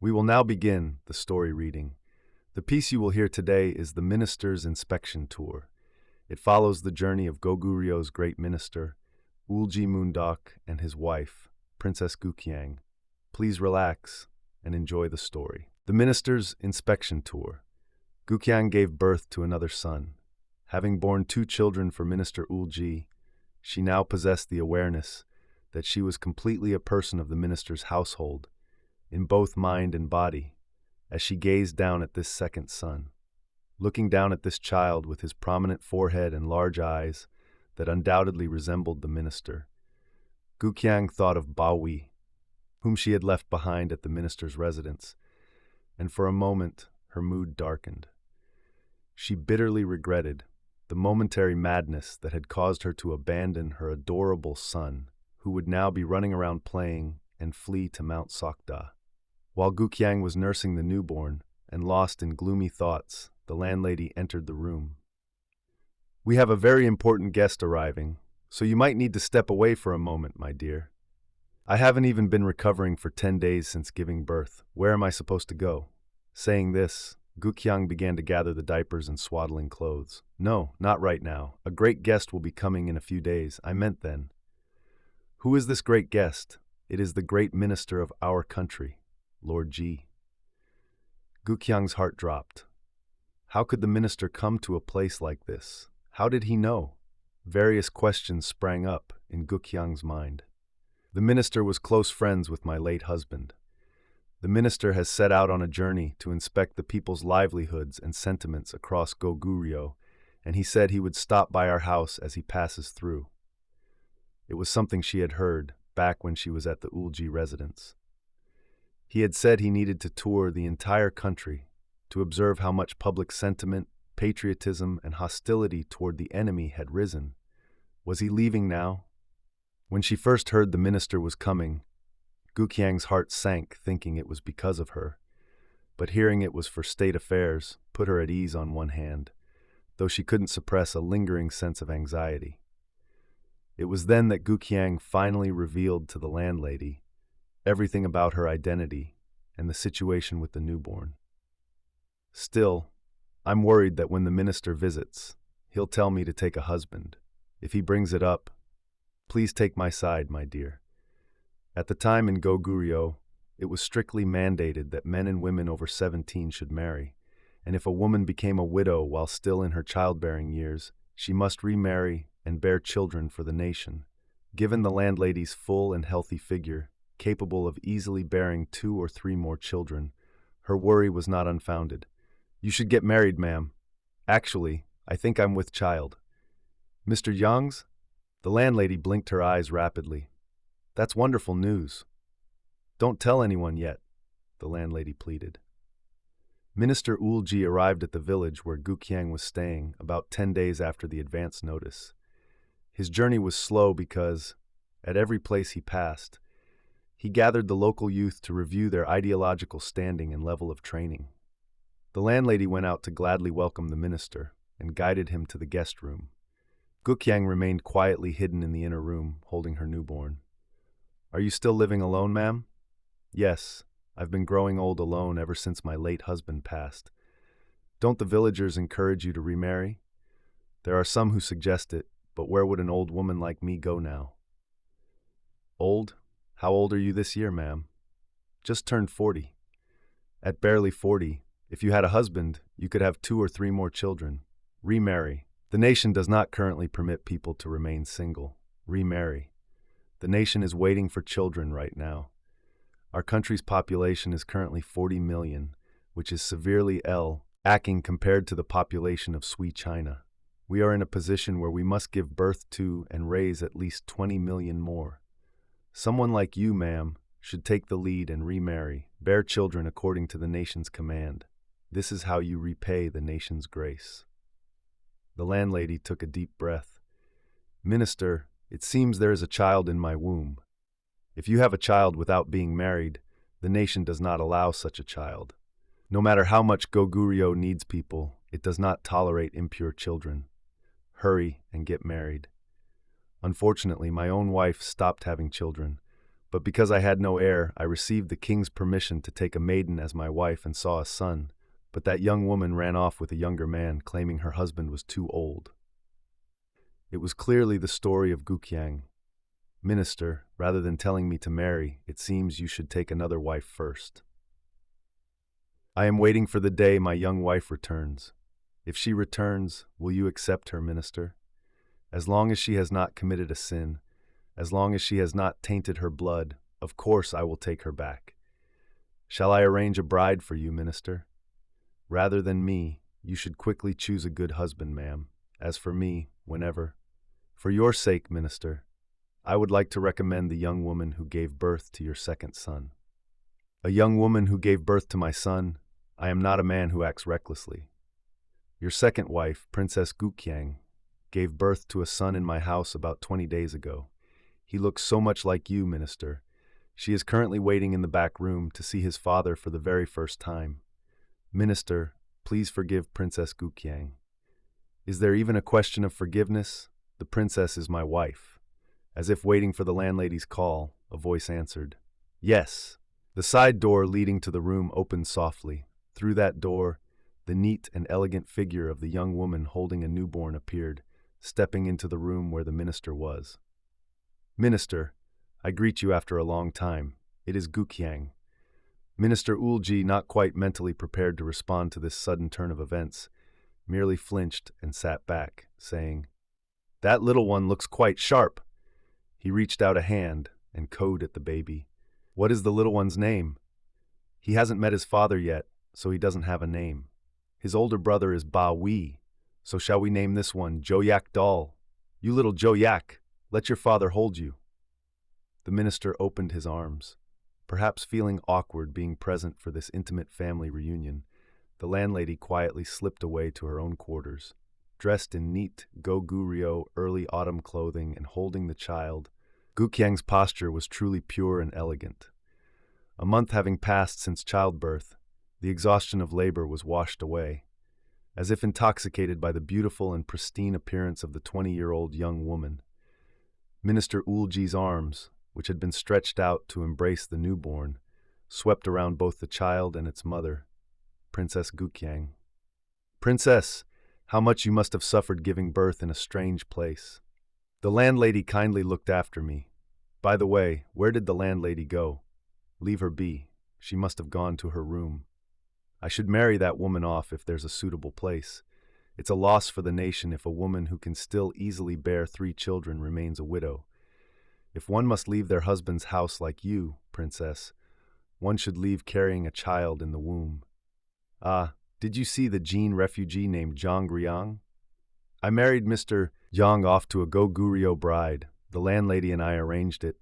We will now begin the story reading. The piece you will hear today is The Minister's Inspection Tour. It follows the journey of Goguryeo's great minister, Eulji Mundeok, and his wife, Princess Gukhyang. Please relax and enjoy the story. The Minister's Inspection Tour. Gukhyang gave birth to another son. Having borne 2 children for Minister Eulji, she now possessed the awareness that she was completely a person of the minister's household, in both mind and body, as she gazed down at this second son. Looking down at this child with his prominent forehead and large eyes that undoubtedly resembled the minister, Gukhyang thought of Bawi, whom she had left behind at the minister's residence, and for a moment her mood darkened. She bitterly regretted the momentary madness that had caused her to abandon her adorable son, who would now be running around playing, and flee to Mount Sokda. While Gukhyang was nursing the newborn and lost in gloomy thoughts, the landlady entered the room. "We have a very important guest arriving, so you might need to step away for a moment, my dear. I haven't even been recovering for 10 days since giving birth. Where am I supposed to go?" Saying this, Gukhyang began to gather the diapers and swaddling clothes. "No, not right now. A great guest will be coming in a few days. I meant then." "Who is this great guest?" "It is the great minister of our country, Lord G." Gukhyang's heart dropped. How could the minister come to a place like this? How did he know? Various questions sprang up in Gukhyang's mind. "The minister was close friends with my late husband. The minister has set out on a journey to inspect the people's livelihoods and sentiments across Goguryeo, and he said he would stop by our house as he passes through." It was something she had heard back when she was at the Eulji residence. He had said he needed to tour the entire country to observe how much public sentiment, patriotism, and hostility toward the enemy had risen. Was he leaving now? When she first heard the minister was coming, Gukhyang's heart sank, thinking it was because of her. But hearing it was for state affairs put her at ease on one hand, though she couldn't suppress a lingering sense of anxiety. It was then that Gukhyang finally revealed to the landlady everything about her identity and the situation with the newborn. "Still, I'm worried that when the minister visits, he'll tell me to take a husband. If he brings it up, please take my side, my dear. At the time in Goguryeo, it was strictly mandated that men and women over 17 should marry, and if a woman became a widow while still in her childbearing years, she must remarry and bear children for the nation. Given the landlady's full and healthy figure, capable of easily bearing 2 or 3 more children, her worry was not unfounded. "You should get married, ma'am. Actually, I think I'm with child." "Mr. Young's?" The landlady blinked her eyes rapidly. "That's wonderful news." "Don't tell anyone yet," the landlady pleaded. Minister Eulji arrived at the village where Gukhyang was staying about 10 days after the advance notice. His journey was slow because, at every place he passed, he gathered the local youth to review their ideological standing and level of training. The landlady went out to gladly welcome the minister and guided him to the guest room. Gukhyang remained quietly hidden in the inner room, holding her newborn. "Are you still living alone, ma'am?" "Yes, I've been growing old alone ever since my late husband passed." "Don't the villagers encourage you to remarry?" "There are some who suggest it, but where would an old woman like me go now?" "Old? How old are you this year, ma'am?" "Just turned 40. At barely 40, if you had a husband, you could have 2 or 3 more children. Remarry. The nation does not currently permit people to remain single. Remarry. The nation is waiting for children right now. Our country's population is currently 40 million, which is severely lacking compared to the population of Sui China. We are in a position where we must give birth to and raise at least 20 million more. Someone like you, ma'am, should take the lead and remarry, bear children according to the nation's command. This is how you repay the nation's grace." The landlady took a deep breath. "Minister, it seems there is a child in my womb. If you have a child without being married, the nation does not allow such a child. No matter how much Goguryeo needs people, it does not tolerate impure children. Hurry and get married. Unfortunately, my own wife stopped having children, But because I had no heir, I received the king's permission to take a maiden as my wife and saw a son. But that young woman ran off with a younger man, claiming her husband was too old. It was clearly the story of Gukhyang. Minister, rather than telling me to marry, it seems you should take another wife first. I am waiting for the day my young wife returns. If she returns, will you accept her, Minister? As long as she has not committed a sin, as long as she has not tainted her blood, of course I will take her back. Shall I arrange a bride for you, Minister? Rather than me, you should quickly choose a good husband, ma'am. As for me, whenever. For your sake, Minister, I would like to recommend the young woman who gave birth to your second son. A young woman who gave birth to my son. I am not a man who acts recklessly. Your second wife, Princess Gukhyang, gave birth to a son in my house about 20 days ago. He looks so much like you, Minister. She is currently waiting in the back room to see his father for the very first time. Minister, please forgive Princess Gukhyang. Is there even a question of forgiveness? The princess is my wife. As if waiting for the landlady's call, a voice answered, Yes. The side door leading to the room opened softly. Through that door, the neat and elegant figure of the young woman holding a newborn appeared, stepping into the room where the minister was. Minister, I greet you after a long time. It is Gukhyang. Minister Eulji, not quite mentally prepared to respond to this sudden turn of events, merely flinched and sat back, saying, That little one looks quite sharp. He reached out a hand and cooed at the baby. What is the little one's name? He hasn't met his father yet, so he doesn't have a name. His older brother is Ba Wee, so shall we name this one Joyak Doll? You little Joyak, let your father hold you. The minister opened his arms. Perhaps feeling awkward being present for this intimate family reunion, the landlady quietly slipped away to her own quarters. Dressed in neat Goguryeo early autumn clothing and holding the child, Gukhyang's posture was truly pure and elegant. A month having passed since childbirth, the exhaustion of labor was washed away. As if intoxicated by the beautiful and pristine appearance of the 20-year-old young woman, Minister Eulji's arms, which had been stretched out to embrace the newborn, swept around both the child and its mother, Princess Gukhyang. Princess, how much you must have suffered giving birth in a strange place. The landlady kindly looked after me. By the way, where did the landlady go? Leave her be. She must have gone to her room. I should marry that woman off if there's a suitable place. It's a loss for the nation if a woman who can still easily bear 3 children remains a widow. If one must leave their husband's house like you, Princess, one should leave carrying a child in the womb. Ah, did you see the Jin refugee named Goguryeo? I married Mr. Yang off to a Goguryeo bride. The landlady and I arranged it.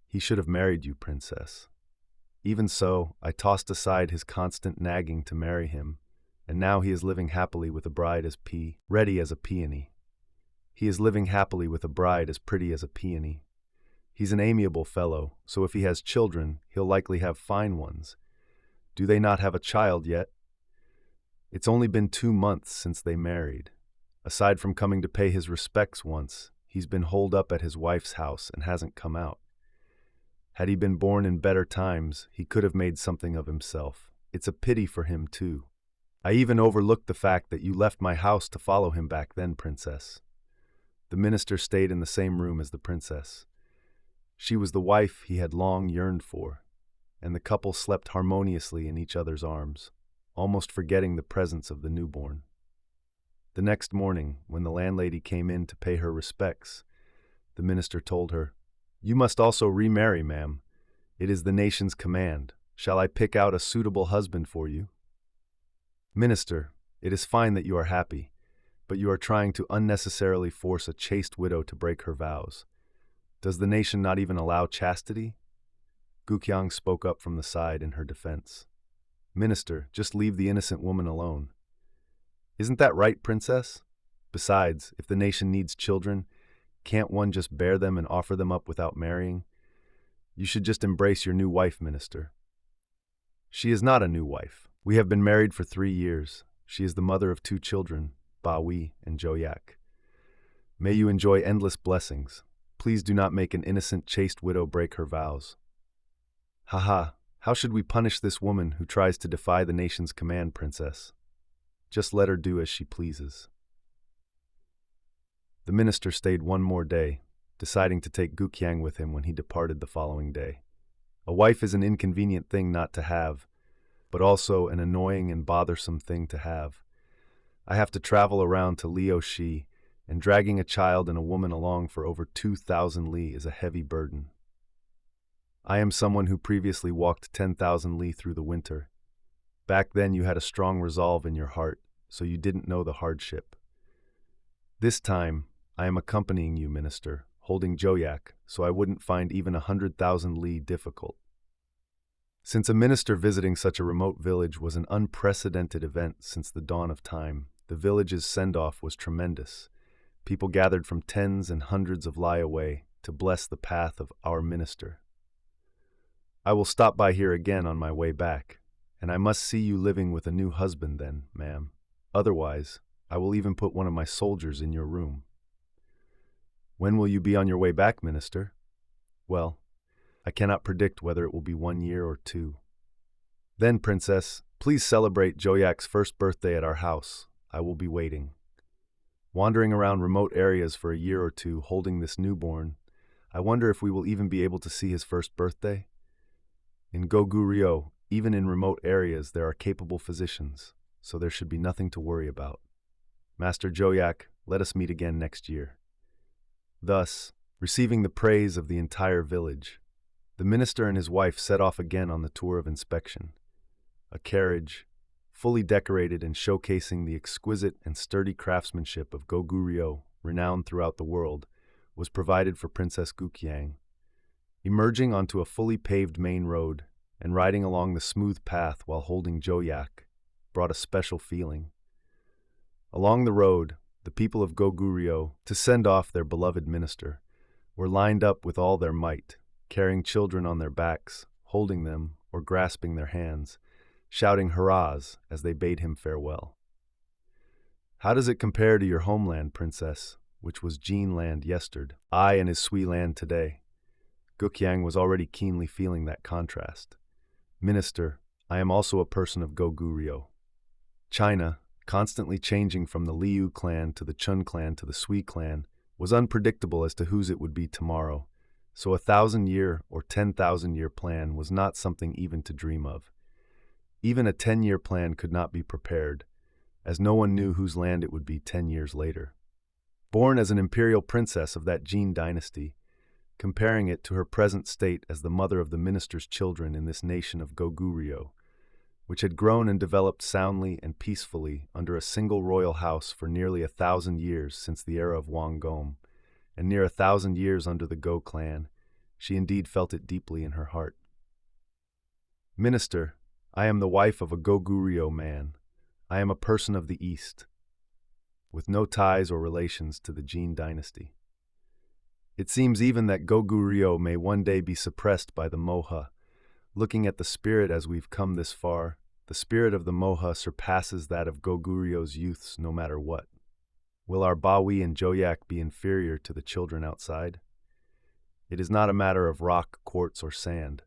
He should have married you, Princess. Even so, I tossed aside his constant nagging to marry him, and now he is living happily with a bride as ready as a peony. He is living happily with a bride as pretty as a peony. He's an amiable fellow, so if he has children, he'll likely have fine ones. Do they not have a child yet? It's only been 2 months since they married. Aside from coming to pay his respects once, he's been holed up at his wife's house and hasn't come out. Had he been born in better times, he could have made something of himself. It's a pity for him, too. I even overlooked the fact that you left my house to follow him back then, Princess. The minister stayed in the same room as the princess. She was the wife he had long yearned for, and the couple slept harmoniously in each other's arms, almost forgetting the presence of the newborn. The next morning, when the landlady came in to pay her respects, the minister told her, "You must also remarry, ma'am. It is the nation's command. Shall I pick out a suitable husband for you?" Minister, it is fine that you are happy, but you are trying to unnecessarily force a chaste widow to break her vows. Does the nation not even allow chastity? Gukhyang spoke up from the side in her defense. Minister, just leave the innocent woman alone. Isn't that right, Princess? Besides, if the nation needs children, can't one just bear them and offer them up without marrying? You should just embrace your new wife, Minister. She is not a new wife. We have been married for 3 years. She is the mother of 2 children, Ba Wee and Joyak. May you enjoy endless blessings. Please do not make an innocent, chaste widow break her vows. Haha, how should we punish this woman who tries to defy the nation's command, princess? Just let her do as she pleases. The minister stayed one more day, deciding to take Gukhyang with him when he departed the following day. A wife is an inconvenient thing not to have, but also an annoying and bothersome thing to have. I have to travel around to Liushi, and dragging a child and a woman along for over 2,000 li is a heavy burden. I am someone who previously walked 10,000 li through the winter. Back then you had a strong resolve in your heart, so you didn't know the hardship. This time, I am accompanying you, minister, holding Joyak, so I wouldn't find even 100,000 li difficult. Since a minister visiting such a remote village was an unprecedented event since the dawn of time, the village's send-off was tremendous. People gathered from tens and hundreds of li away to bless the path of our minister. I will stop by here again on my way back, and I must see you living with a new husband then, ma'am. Otherwise, I will even put one of my soldiers in your room. When will you be on your way back, minister? Well, I cannot predict whether it will be 1 year or 2. Then, princess, please celebrate Joyak's first birthday at our house. I will be waiting. Wandering around remote areas for a year or 2 holding this newborn, I wonder if we will even be able to see his first birthday? In Goguryeo, even in remote areas, there are capable physicians, so there should be nothing to worry about. Master Joyak, let us meet again next year. Thus, receiving the praise of the entire village, the minister and his wife set off again on the tour of inspection. A carriage, fully decorated and showcasing the exquisite and sturdy craftsmanship of Goguryeo, renowned throughout the world, was provided for Princess Gukhyang. Emerging onto a fully paved main road and riding along the smooth path while holding Joyak brought a special feeling. Along the road, the people of Goguryeo, to send off their beloved minister, were lined up with all their might, carrying children on their backs, holding them or grasping their hands, shouting hurrahs as they bade him farewell. How does it compare to your homeland, princess, which was Jin land yesterday, I and his Sui land today? Gukhyang was already keenly feeling that contrast. Minister, I am also a person of Goguryeo. China, constantly changing from the Liu clan to the Chun clan to the Sui clan, was unpredictable as to whose it would be tomorrow, so a 1,000-year or 10,000-year plan was not something even to dream of. Even a 10-year plan could not be prepared, as no one knew whose land it would be 10 years later. Born as an imperial princess of that Jin dynasty, comparing it to her present state as the mother of the minister's children in this nation of Goguryeo, which had grown and developed soundly and peacefully under a single royal house for nearly 1,000 years since the era of Wangom, and near 1,000 years under the Go clan, she indeed felt it deeply in her heart. Minister, I am the wife of a Goguryeo man. I am a person of the East, with no ties or relations to the Jin dynasty. It seems even that Goguryeo may one day be suppressed by the Moha. Looking at the spirit as we've come this far, the spirit of the Moha surpasses that of Goguryeo's youths no matter what. Will our Bawi and Joyak be inferior to the children outside? It is not a matter of rock, quartz, or sand.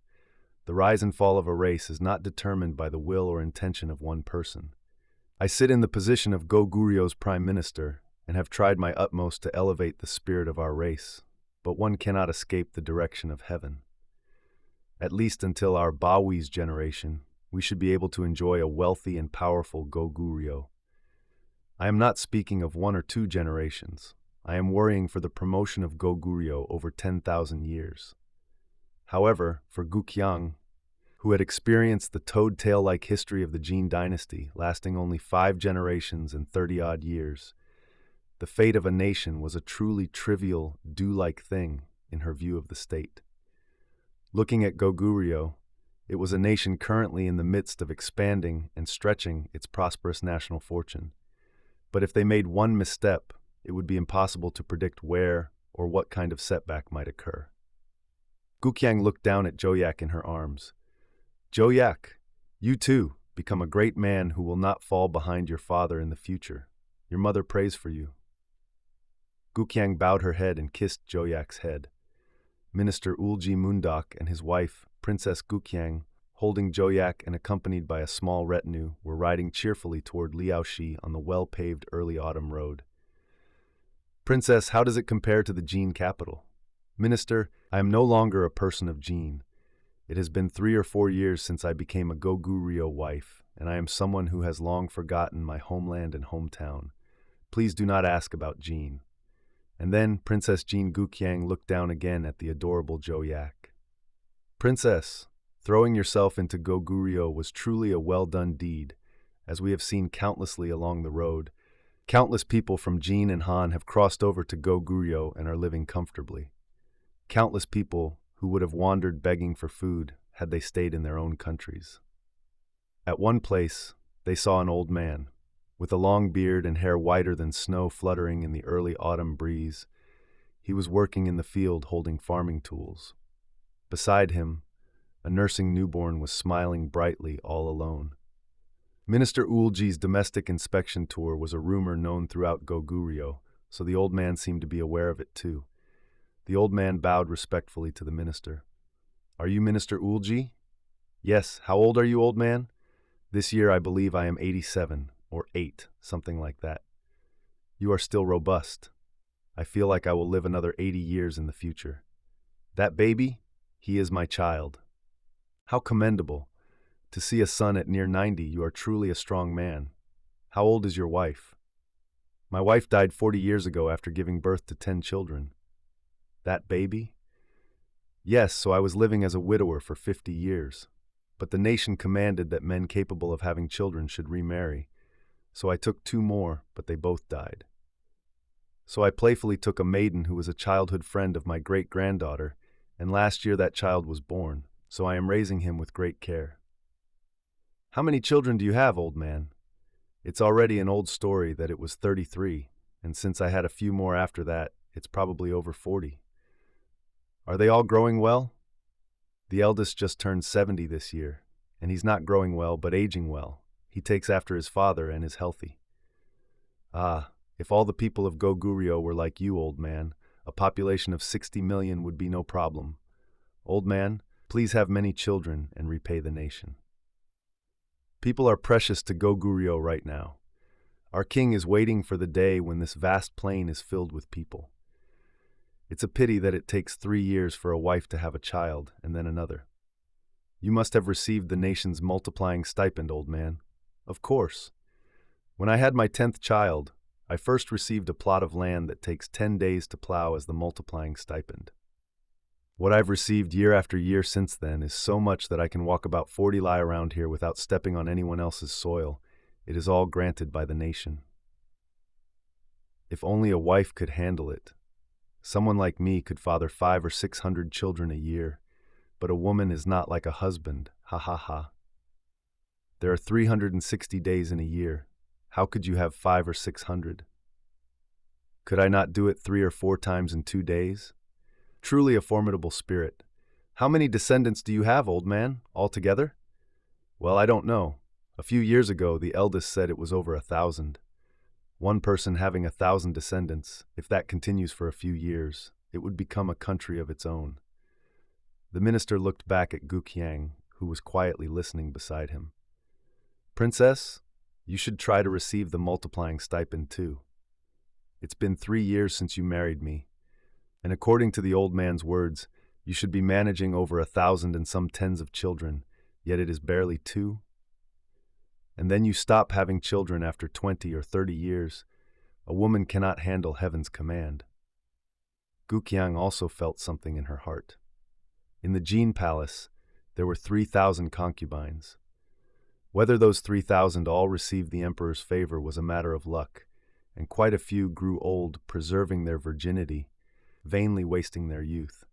The rise and fall of a race is not determined by the will or intention of one person. I sit in the position of Goguryeo's prime minister and have tried my utmost to elevate the spirit of our race, but one cannot escape the direction of heaven. At least until our Bawi's generation, we should be able to enjoy a wealthy and powerful Goguryeo. I am not speaking of 1 or 2 generations. I am worrying for the promotion of Goguryeo over 10,000 years. However, for Gukhyang, who had experienced the toad-tail-like history of the Jin dynasty lasting only 5 generations and 30-odd years, the fate of a nation was a truly trivial, dew-like thing in her view of the state. Looking at Goguryeo, it was a nation currently in the midst of expanding and stretching its prosperous national fortune. But if they made one misstep, it would be impossible to predict where or what kind of setback might occur. Gukhyang looked down at Joyak in her arms. Joyak, you too become a great man who will not fall behind your father in the future. Your mother prays for you. Gukhyang bowed her head and kissed Joyak's head. Minister Eulji Mundeok and his wife, Princess Gukhyang, holding Joyak and accompanied by a small retinue, were riding cheerfully toward Liaoxi on the well-paved early autumn road. Princess, how does it compare to the Jin capital? Minister, I am no longer a person of Jin. It has been 3 or 4 years since I became a Goguryeo wife, and I am someone who has long forgotten my homeland and hometown. Please do not ask about Jin. And then Princess Jin Gukhyang looked down again at the adorable Joyak. Princess, throwing yourself into Goguryeo was truly a well-done deed, as we have seen countlessly along the road. Countless people from Jin and Han have crossed over to Goguryeo and are living comfortably. Countless people who would have wandered begging for food had they stayed in their own countries. At one place, they saw an old man, with a long beard and hair whiter than snow fluttering in the early autumn breeze. He was working in the field holding farming tools. Beside him, a nursing newborn was smiling brightly all alone. Minister Eulji's domestic inspection tour was a rumor known throughout Goguryeo, so the old man seemed to be aware of it too. The old man bowed respectfully to the minister. Are you Minister Eulji? Yes. How old are you, old man? This year I believe I am 87, or 8, something like that. You are still robust. I feel like I will live another 80 years in the future. That baby? He is my child. How commendable. To see a son at near 90, you are truly a strong man. How old is your wife? My wife died 40 years ago after giving birth to 10 children. That baby? Yes, so I was living as a widower for 50 years. But the nation commanded that men capable of having children should remarry. So I took 2 more, but they both died. So I playfully took a maiden who was a childhood friend of my great-granddaughter, and last year that child was born, so I am raising him with great care. How many children do you have, old man? It's already an old story that it was 33, and since I had a few more after that, it's probably over 40. Are they all growing well? The eldest just turned 70 this year, and he's not growing well but aging well. He takes after his father and is healthy. Ah, if all the people of Goguryeo were like you, old man, a population of 60 million would be no problem. Old man, please have many children and repay the nation. People are precious to Goguryeo right now. Our king is waiting for the day when this vast plain is filled with people. It's a pity that it takes 3 years for a wife to have a child and then another. You must have received the nation's multiplying stipend, old man. Of course. When I had my 10th child, I first received a plot of land that takes 10 days to plow as the multiplying stipend. What I've received year after year since then is so much that I can walk about 40 li around here without stepping on anyone else's soil. It is all granted by the nation. If only a wife could handle it. Someone like me could father 500 or 600 children a year, but a woman is not like a husband, ha ha ha. There are 360 days in a year. How could you have 500 or 600? Could I not do it 3 or 4 times in 2 days? Truly a formidable spirit. How many descendants do you have, old man, altogether? Well, I don't know. A few years ago, the eldest said it was over 1,000. One person having 1,000 descendants, if that continues for a few years, it would become a country of its own. The minister looked back at Gukhyang, who was quietly listening beside him. Princess, you should try to receive the multiplying stipend too. It's been 3 years since you married me, and according to the old man's words, you should be managing over 1,000 and some tens of children, yet it is barely 2. And then you stop having children after 20 or 30 years. A woman cannot handle heaven's command. Gukhyang also felt something in her heart. In the Jin palace, there were 3,000 concubines. Whether those 3,000 all received the emperor's favor was a matter of luck, and quite a few grew old, preserving their virginity, vainly wasting their youth.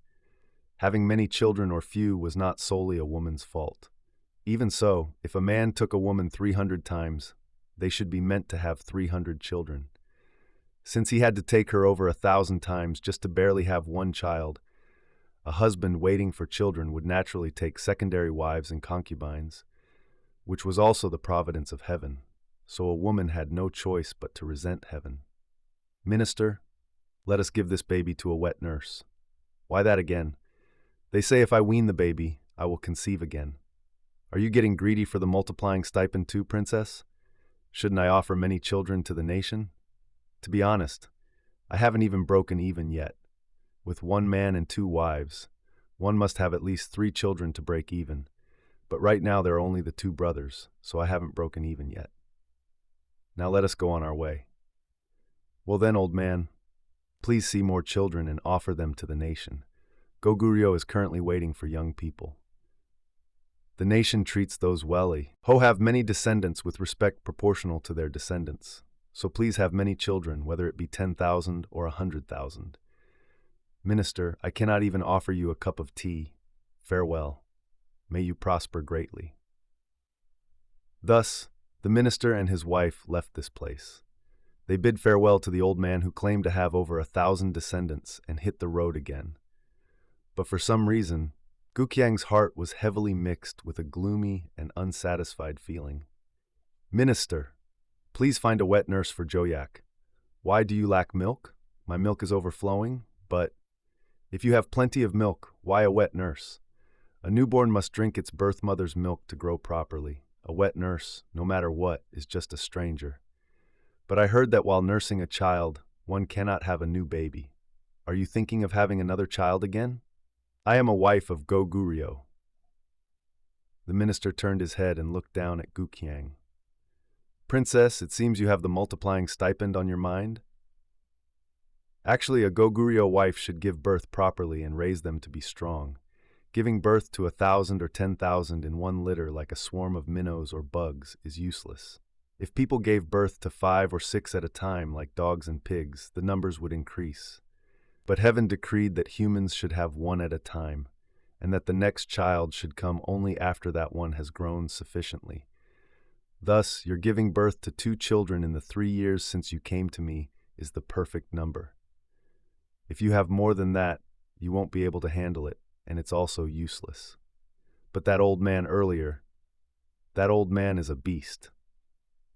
Having many children or few was not solely a woman's fault. Even so, if a man took a woman 300 times, they should be meant to have 300 children. Since he had to take her over 1,000 times just to barely have 1 child, a husband waiting for children would naturally take secondary wives and concubines, which was also the providence of heaven, so a woman had no choice but to resent heaven. Minister, Let us give this baby to a wet nurse. Why that again? They say if I wean the baby, I will conceive again. Are you getting greedy for the multiplying stipend too, princess? Shouldn't I offer many children to the nation? To be honest, I haven't even broken even yet. With one man and 2 wives, one must have at least 3 children to break even. But right now there are only the 2 brothers, so I haven't broken even yet. Now let us go on our way. Well then, old man, please see more children and offer them to the nation. Goguryeo is currently waiting for young people. The nation treats those welly, who have many descendants with respect proportional to their descendants. So please have many children, whether it be 10,000 or 100,000. Minister, I cannot even offer you a cup of tea. Farewell. May you prosper greatly. Thus, the minister and his wife left this place. They bid farewell to the old man who claimed to have over 1,000 descendants and hit the road again. But for some reason, Gukhyang's heart was heavily mixed with a gloomy and unsatisfied feeling. Minister, please find a wet nurse for Joyak. Why do you lack milk? My milk is overflowing, but if you have plenty of milk, why a wet nurse? A newborn must drink its birth mother's milk to grow properly. A wet nurse, no matter what, is just a stranger. But I heard that while nursing a child, one cannot have a new baby. Are you thinking of having another child again? I am a wife of Goguryeo. The minister turned his head and looked down at Gukhyang. Princess, it seems you have the multiplying stipend on your mind? Actually, a Goguryeo wife should give birth properly and raise them to be strong. Giving birth to 1,000 or 10,000 in one litter like a swarm of minnows or bugs is useless. If people gave birth to 5 or 6 at a time like dogs and pigs, the numbers would increase. But heaven decreed that humans should have 1 at a time, and that the next child should come only after that one has grown sufficiently. Thus, your giving birth to 2 children in the 3 years since you came to me is the perfect number. If you have more than that, you won't be able to handle it, and it's also useless. But that old man earlier, that old man is a beast.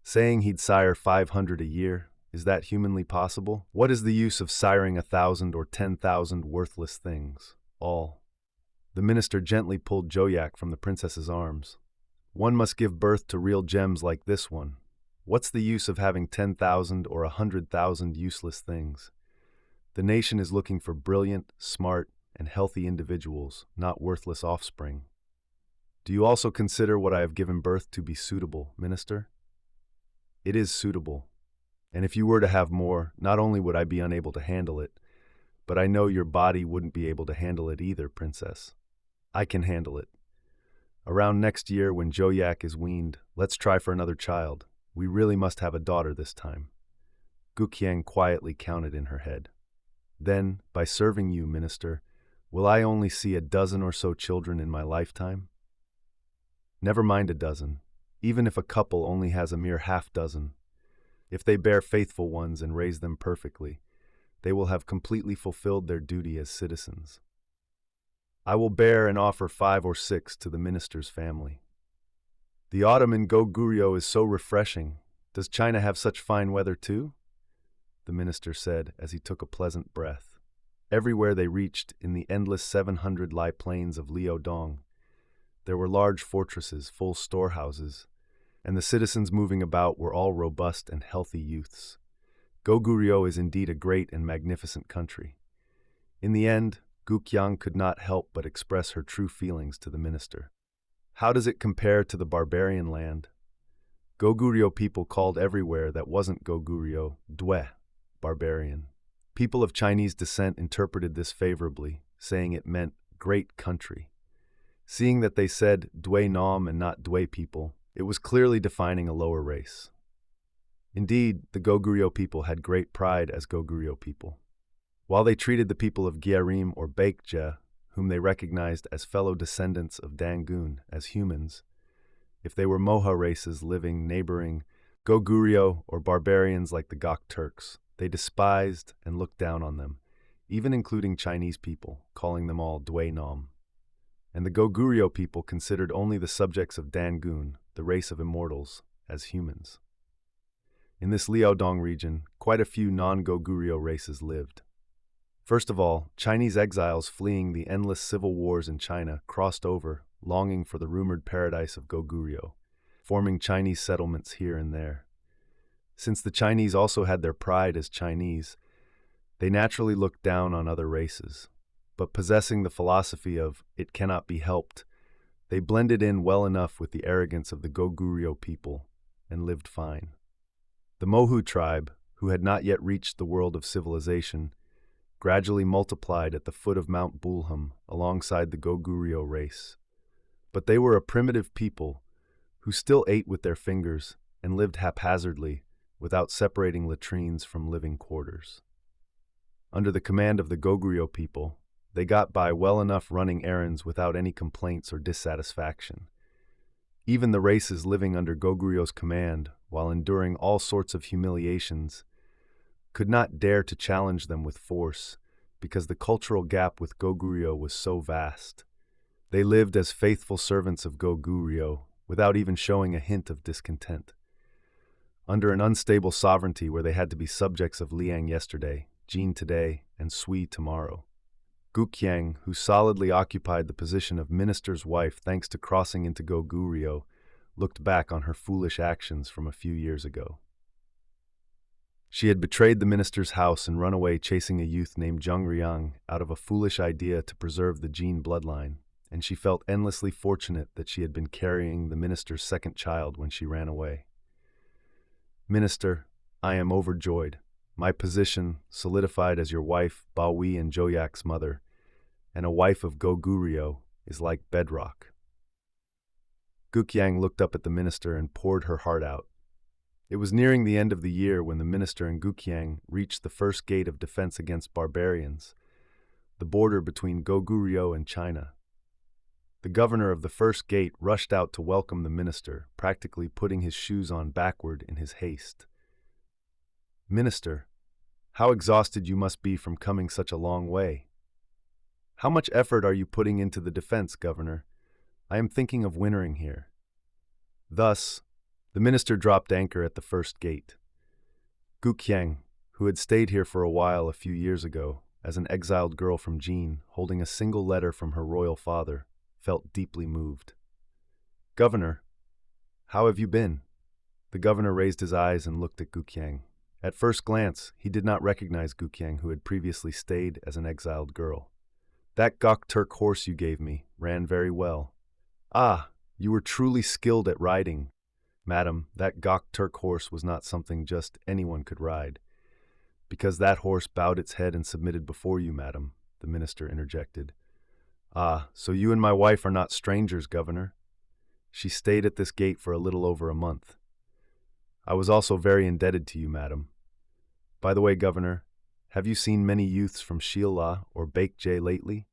Saying he'd sire 500 a year, is that humanly possible? What is the use of siring 1,000 or 10,000 worthless things? All. The minister gently pulled Joyak from the princess's arms. One must give birth to real gems like this one. What's the use of having 10,000 or 100,000 useless things? The nation is looking for brilliant, smart, and healthy individuals, not worthless offspring. Do you also consider what I have given birth to be suitable, minister? It is suitable. And if you were to have more, not only would I be unable to handle it, but I know your body wouldn't be able to handle it either, princess. I can handle it. Around next year, when Joyak is weaned, let's try for another child. We really must have a daughter this time. Gukhyang quietly counted in her head. Then, by serving you, minister, will I only see 12 or so children in my lifetime? Never mind 12, even if a couple only has a mere half-dozen. If they bear faithful ones and raise them perfectly, they will have completely fulfilled their duty as citizens. I will bear and offer 5 or 6 to the minister's family. The autumn in Goguryeo is so refreshing. Does China have such fine weather too? The minister said as he took a pleasant breath. Everywhere they reached, in the endless 700-li plains of Liaodong, there were large fortresses, full storehouses, and the citizens moving about were all robust and healthy youths. Goguryeo is indeed a great and magnificent country. In the end, Gukhyang could not help but express her true feelings to the minister. How does it compare to the barbarian land? Goguryeo people called everywhere that wasn't Goguryeo, Dwe, barbarian. People of Chinese descent interpreted this favorably, saying it meant great country. Seeing that they said Dwe Nam and not Dwe people, it was clearly defining a lower race. Indeed, the Goguryeo people had great pride as Goguryeo people. While they treated the people of Gyarim or Baekje, whom they recognized as fellow descendants of Dangun, as humans, if they were Moha races living neighboring Goguryeo or barbarians like the Gok Turks, they despised and looked down on them, even including Chinese people, calling them all Dwe Nam. And the Goguryeo people considered only the subjects of Dangun, the race of immortals, as humans. In this Liaodong region, quite a few non-Goguryeo races lived. First of all, Chinese exiles fleeing the endless civil wars in China crossed over, longing for the rumored paradise of Goguryeo, forming Chinese settlements here and there. Since the Chinese also had their pride as Chinese, they naturally looked down on other races. But possessing the philosophy of "it cannot be helped," they blended in well enough with the arrogance of the Goguryeo people and lived fine. The Mohu tribe, who had not yet reached the world of civilization, gradually multiplied at the foot of Mount Bulham alongside the Goguryeo race. But they were a primitive people who still ate with their fingers and lived haphazardly without separating latrines from living quarters. Under the command of the Goguryeo people, they got by well enough running errands without any complaints or dissatisfaction. Even the races living under Goguryeo's command, while enduring all sorts of humiliations, could not dare to challenge them with force because the cultural gap with Goguryeo was so vast. They lived as faithful servants of Goguryeo without even showing a hint of discontent. Under an unstable sovereignty where they had to be subjects of Liang yesterday, Jin today, and Sui tomorrow. Gukhyang, who solidly occupied the position of minister's wife thanks to crossing into Goguryeo, looked back on her foolish actions from a few years ago. She had betrayed the minister's house and run away chasing a youth named Goguryeo out of a foolish idea to preserve the Jin bloodline, and she felt endlessly fortunate that she had been carrying the minister's second child when she ran away. Minister, I am overjoyed. My position, solidified as your wife, Bawi and Joyak's mother, and a wife of Goguryeo, is like bedrock. Gukhyang looked up at the minister and poured her heart out. It was nearing the end of the year when the minister and Gukhyang reached the first gate of defense against barbarians, the border between Goguryeo and China. The governor of the first gate rushed out to welcome the minister, practically putting his shoes on backward in his haste. Minister, how exhausted you must be from coming such a long way. How much effort are you putting into the defense, Governor? I am thinking of wintering here. Thus, the minister dropped anchor at the first gate. Gukhyang, who had stayed here for a while a few years ago, as an exiled girl from Jin, holding a single letter from her royal father, felt deeply moved. Governor, how have you been? The governor raised his eyes and looked at Gukhyang. At first glance, he did not recognize Gukhyang, who had previously stayed as an exiled girl. That Gok Turk horse you gave me ran very well. Ah, you were truly skilled at riding. Madam, that Gok Turk horse was not something just anyone could ride. Because that horse bowed its head and submitted before you, madam, the minister interjected. Ah, so you and my wife are not strangers, Governor. She stayed at this gate for a little over a month. I was also very indebted to you, madam. By the way, Governor, have you seen many youths from Shila or Baekje lately?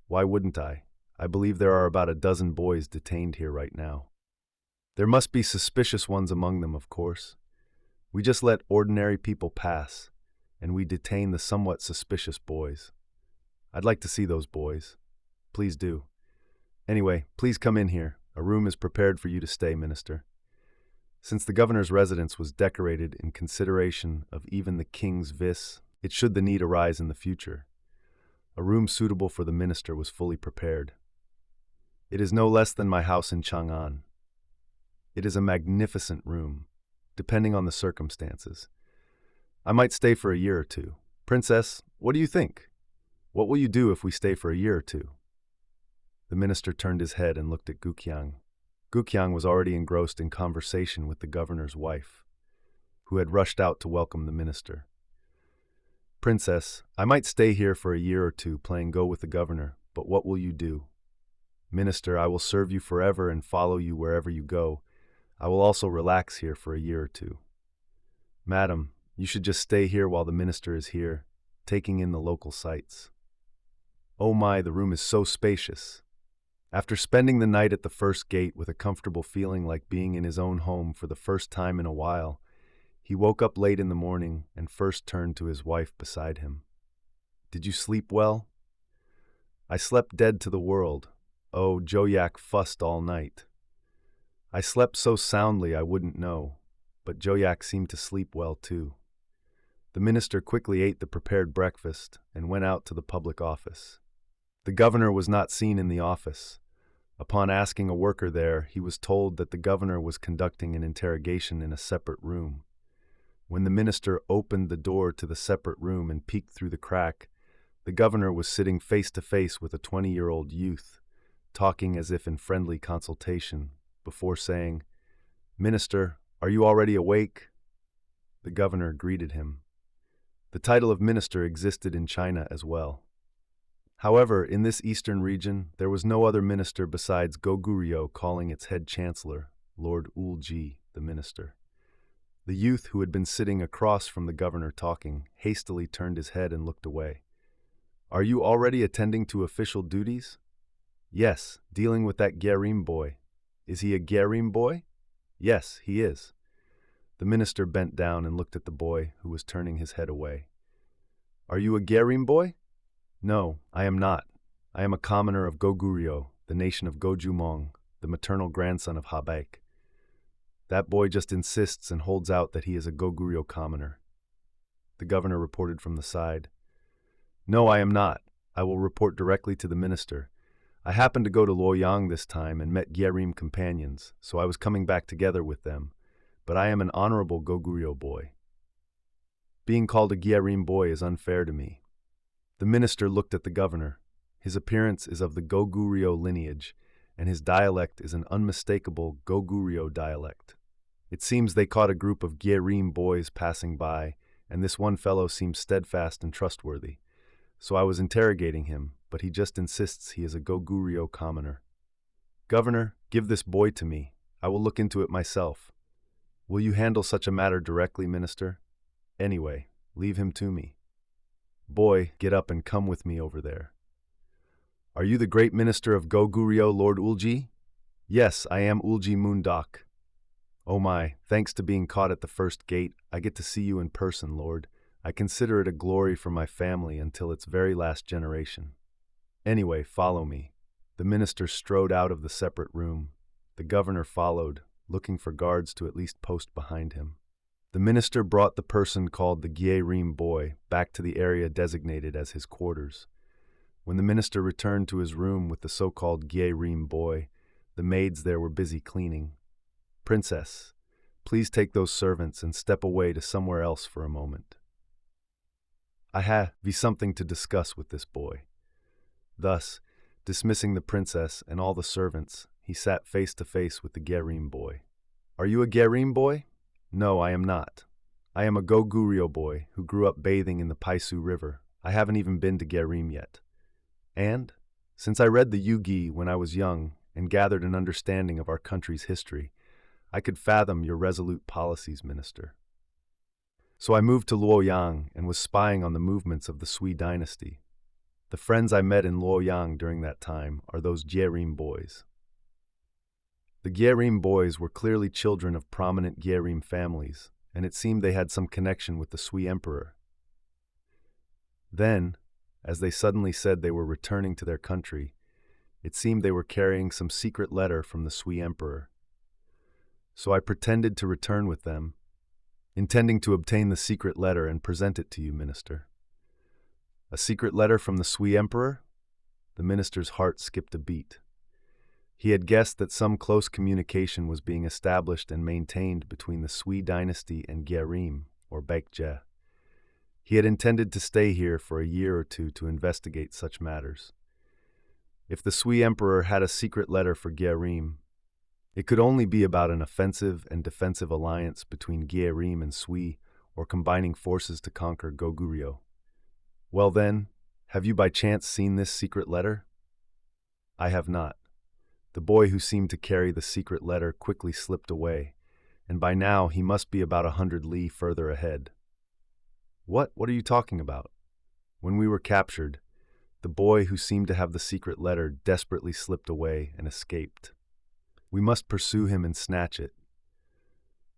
Why wouldn't I? I believe there are about a dozen boys detained here right now. There must be suspicious ones among them, of course. We just let ordinary people pass, and we detain the somewhat suspicious boys. I'd like to see those boys. Please do. Anyway, please come in here. A room is prepared for you to stay, Minister. Since the governor's residence was decorated in consideration of even the king's vis, it should the need arise in the future. A room suitable for the minister was fully prepared. It is no less than my house in Chang'an. It is a magnificent room, depending on the circumstances. I might stay for a year or two. Princess, what do you think? What will you do if we stay for a year or two? The minister turned his head and looked at Gukhyang. Gukhyang was already engrossed in conversation with the governor's wife, who had rushed out to welcome the minister. Princess, I might stay here for a year or two playing Go with the governor, but what will you do? Minister, I will serve you forever and follow you wherever you go. I will also relax here for a year or two. Madam, you should just stay here while the minister is here, taking in the local sights. Oh my, the room is so spacious. After spending the night at the first gate with a comfortable feeling like being in his own home for the first time in a while, he woke up late in the morning and first turned to his wife beside him. Did you sleep well? I slept dead to the world. Oh, Joyak fussed all night. I slept so soundly I wouldn't know, but Joyak seemed to sleep well too. The minister quickly ate the prepared breakfast and went out to the public office. The governor was not seen in the office. Upon asking a worker there, he was told that the governor was conducting an interrogation in a separate room. When the minister opened the door to the separate room and peeked through the crack, the governor was sitting face to face with a 20-year-old youth, talking as if in friendly consultation, before saying, "Minister, are you already awake?" The governor greeted him. The title of minister existed in China as well. However, in this eastern region, there was no other minister besides Goguryeo calling its head chancellor, Lord Eulji, the minister. The youth who had been sitting across from the governor talking hastily turned his head and looked away. "Are you already attending to official duties?" "Yes, dealing with that Gyerim boy." "Is he a Gyerim boy?" "Yes, he is." The minister bent down and looked at the boy, who was turning his head away. "Are you a Gyerim boy?" "No, I am not. I am a commoner of Goguryeo, the nation of Gojumong, the maternal grandson of Habaek." "That boy just insists and holds out that he is a Goguryeo commoner." The governor reported from the side. "No, I am not. I will report directly to the minister. I happened to go to Luoyang this time and met Gyerim companions, so I was coming back together with them. But I am an honorable Goguryeo boy. Being called a Gyerim boy is unfair to me." The minister looked at the governor. His appearance is of the Goguryeo lineage, and his dialect is an unmistakable Goguryeo dialect. It seems they caught a group of Gyerim boys passing by, and this one fellow seemed steadfast and trustworthy. So I was interrogating him, but he just insists he is a Goguryeo commoner. "Governor, give this boy to me. I will look into it myself." "Will you handle such a matter directly, minister?" "Anyway, leave him to me." "Boy, get up and come with me over there." "Are you the great minister of Goguryeo, Lord Eulji?" "Yes, I am Eulji Mundeok." "Oh my, thanks to being caught at the first gate, I get to see you in person, Lord. I consider it a glory for my family until its very last generation." "Anyway, follow me." The minister strode out of the separate room. The governor followed, looking for guards to at least post behind him. The minister brought the person called the Gyerim boy back to the area designated as his quarters. When the minister returned to his room with the so-called Gyerim boy, the maids there were busy cleaning. "Princess, please take those servants and step away to somewhere else for a moment. I have something to discuss with this boy." Thus, dismissing the princess and all the servants, he sat face to face with the Gyerim boy. "Are you a Gyerim boy?" "No, I am not. I am a Goguryeo boy who grew up bathing in the Paisu River. I haven't even been to Gyerim yet. And, since I read the Yugi when I was young and gathered an understanding of our country's history, I could fathom your resolute policies, minister. So I moved to Luoyang and was spying on the movements of the Sui dynasty. The friends I met in Luoyang during that time are those Gyerim boys." The Gyerim boys were clearly children of prominent Gyerim families, and it seemed they had some connection with the Sui emperor. Then, as they suddenly said they were returning to their country, it seemed they were carrying some secret letter from the Sui emperor. So I pretended to return with them, intending to obtain the secret letter and present it to you, minister. "A secret letter from the Sui emperor?" The minister's heart skipped a beat. He had guessed that some close communication was being established and maintained between the Sui dynasty and Gyerim, or Baekje. He had intended to stay here for a year or two to investigate such matters. If the Sui emperor had a secret letter for Gyerim, it could only be about an offensive and defensive alliance between Gyerim and Sui, or combining forces to conquer Goguryeo. "Well then, have you by chance seen this secret letter?" "I have not." The boy who seemed to carry the secret letter quickly slipped away, and by now he must be about 100 li further ahead. What are you talking about?" "When we were captured, the boy who seemed to have the secret letter desperately slipped away and escaped. We must pursue him and snatch it.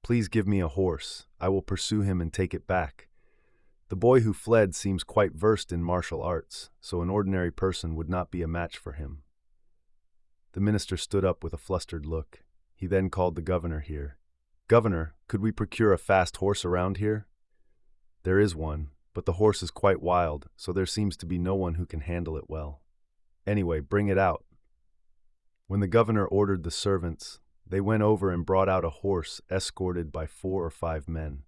Please give me a horse. I will pursue him and take it back. The boy who fled seems quite versed in martial arts, so an ordinary person would not be a match for him." The minister stood up with a flustered look. He then called the governor here. "Governor, could we procure a fast horse around here?" There is one, but the horse is quite wild, so there seems to be no one who can handle it well. Anyway, bring it out." When the governor ordered the servants, they went over and brought out a horse escorted by 4 or 5 men.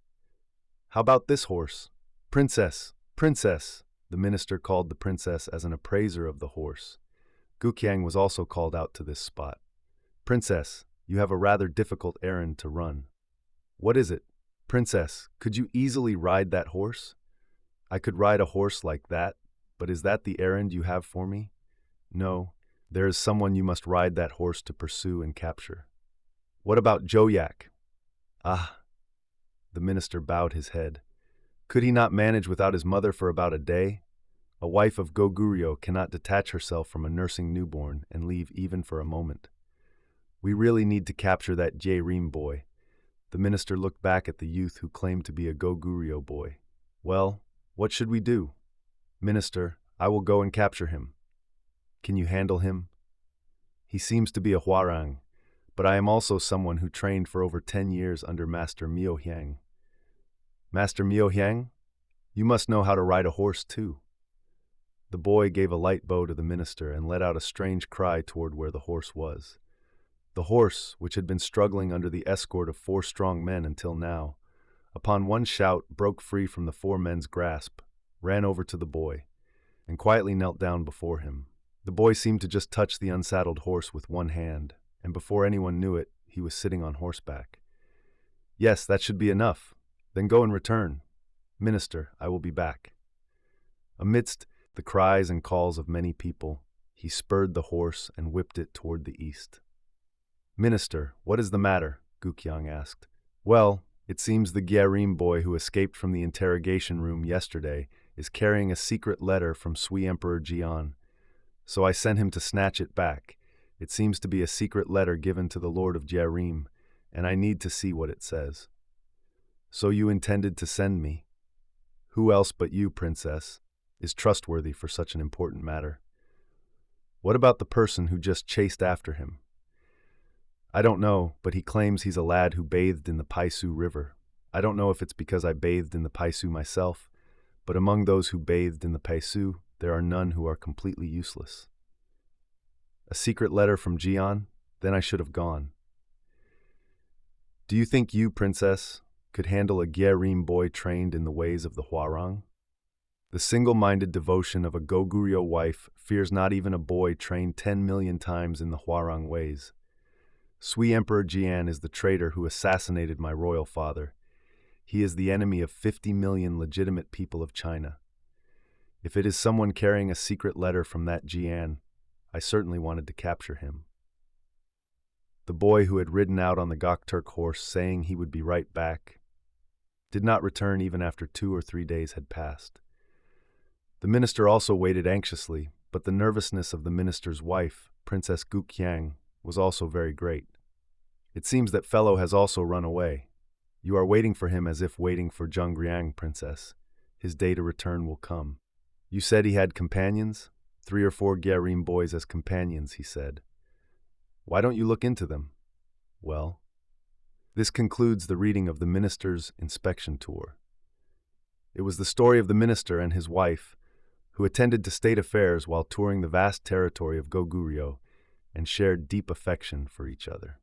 "How about this horse? Princess! Princess!" The minister called the princess as an appraiser of the horse. Gukhyang was also called out to this spot. "Princess, you have a rather difficult errand to run." "What is it?" "Princess, could you easily ride that horse?" "I could ride a horse like that, but is that the errand you have for me?" "No, there is someone you must ride that horse to pursue and capture." "What about Joyak?" "Ah." The minister bowed his head. Could he not manage without his mother for about a day? A wife of Goguryeo cannot detach herself from a nursing newborn and leave even for a moment. "We really need to capture that Jaerim boy." The minister looked back at the youth who claimed to be a Goguryeo boy. "Well, what should we do?" "Minister, I will go and capture him." "Can you handle him?" "He seems to be a hwarang, but I am also someone who trained for over 10 years under Master Myohyang." "Master Myohyang? You must know how to ride a horse too." The boy gave a light bow to the minister and let out a strange cry toward where the horse was. The horse, which had been struggling under the escort of 4 strong men until now, upon one shout broke free from the 4 men's grasp, ran over to the boy, and quietly knelt down before him. The boy seemed to just touch the unsaddled horse with one hand, and before anyone knew it, he was sitting on horseback. "Yes, that should be enough. Then go and return. Minister, I will be back." Amidst the cries and calls of many people, he spurred the horse and whipped it toward the east. "Minister, what is the matter?" Gukhyang asked. "Well, it seems the Jaerim boy who escaped from the interrogation room yesterday is carrying a secret letter from Sui Emperor Jian. So I sent him to snatch it back. It seems to be a secret letter given to the Lord of Jaerim, and I need to see what it says." "So you intended to send me?" "Who else but you, princess, is trustworthy for such an important matter?" "What about the person who just chased after him?" "I don't know, but he claims he's a lad who bathed in the Paisu River. I don't know if it's because I bathed in the Paisu myself, but among those who bathed in the Paisu, there are none who are completely useless." "A secret letter from Jian? Then I should have gone." "Do you think you, princess, could handle a Jaerim boy trained in the ways of the hwarang?" "The single-minded devotion of a Goguryeo wife fears not even a boy trained 10 million times in the hwarang ways. Sui Emperor Jian is the traitor who assassinated my royal father. He is the enemy of 50 million legitimate people of China. If it is someone carrying a secret letter from that Jian, I certainly wanted to capture him." The boy who had ridden out on the Gokturk horse saying he would be right back did not return even after 2 or 3 days had passed. The minister also waited anxiously, but the nervousness of the minister's wife, Princess Gukhyang, was also very great. "It seems that fellow has also run away. You are waiting for him as if waiting for Goguryeo, princess. His day to return will come." "You said he had companions? 3 or 4 Jaerim boys as companions," he said. "Why don't you look into them?" "Well." This concludes the reading of the Minister's Inspection Tour. It was the story of the minister and his wife, who attended to state affairs while touring the vast territory of Goguryeo and shared deep affection for each other.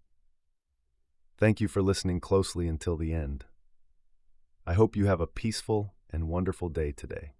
Thank you for listening closely until the end. I hope you have a peaceful and wonderful day today.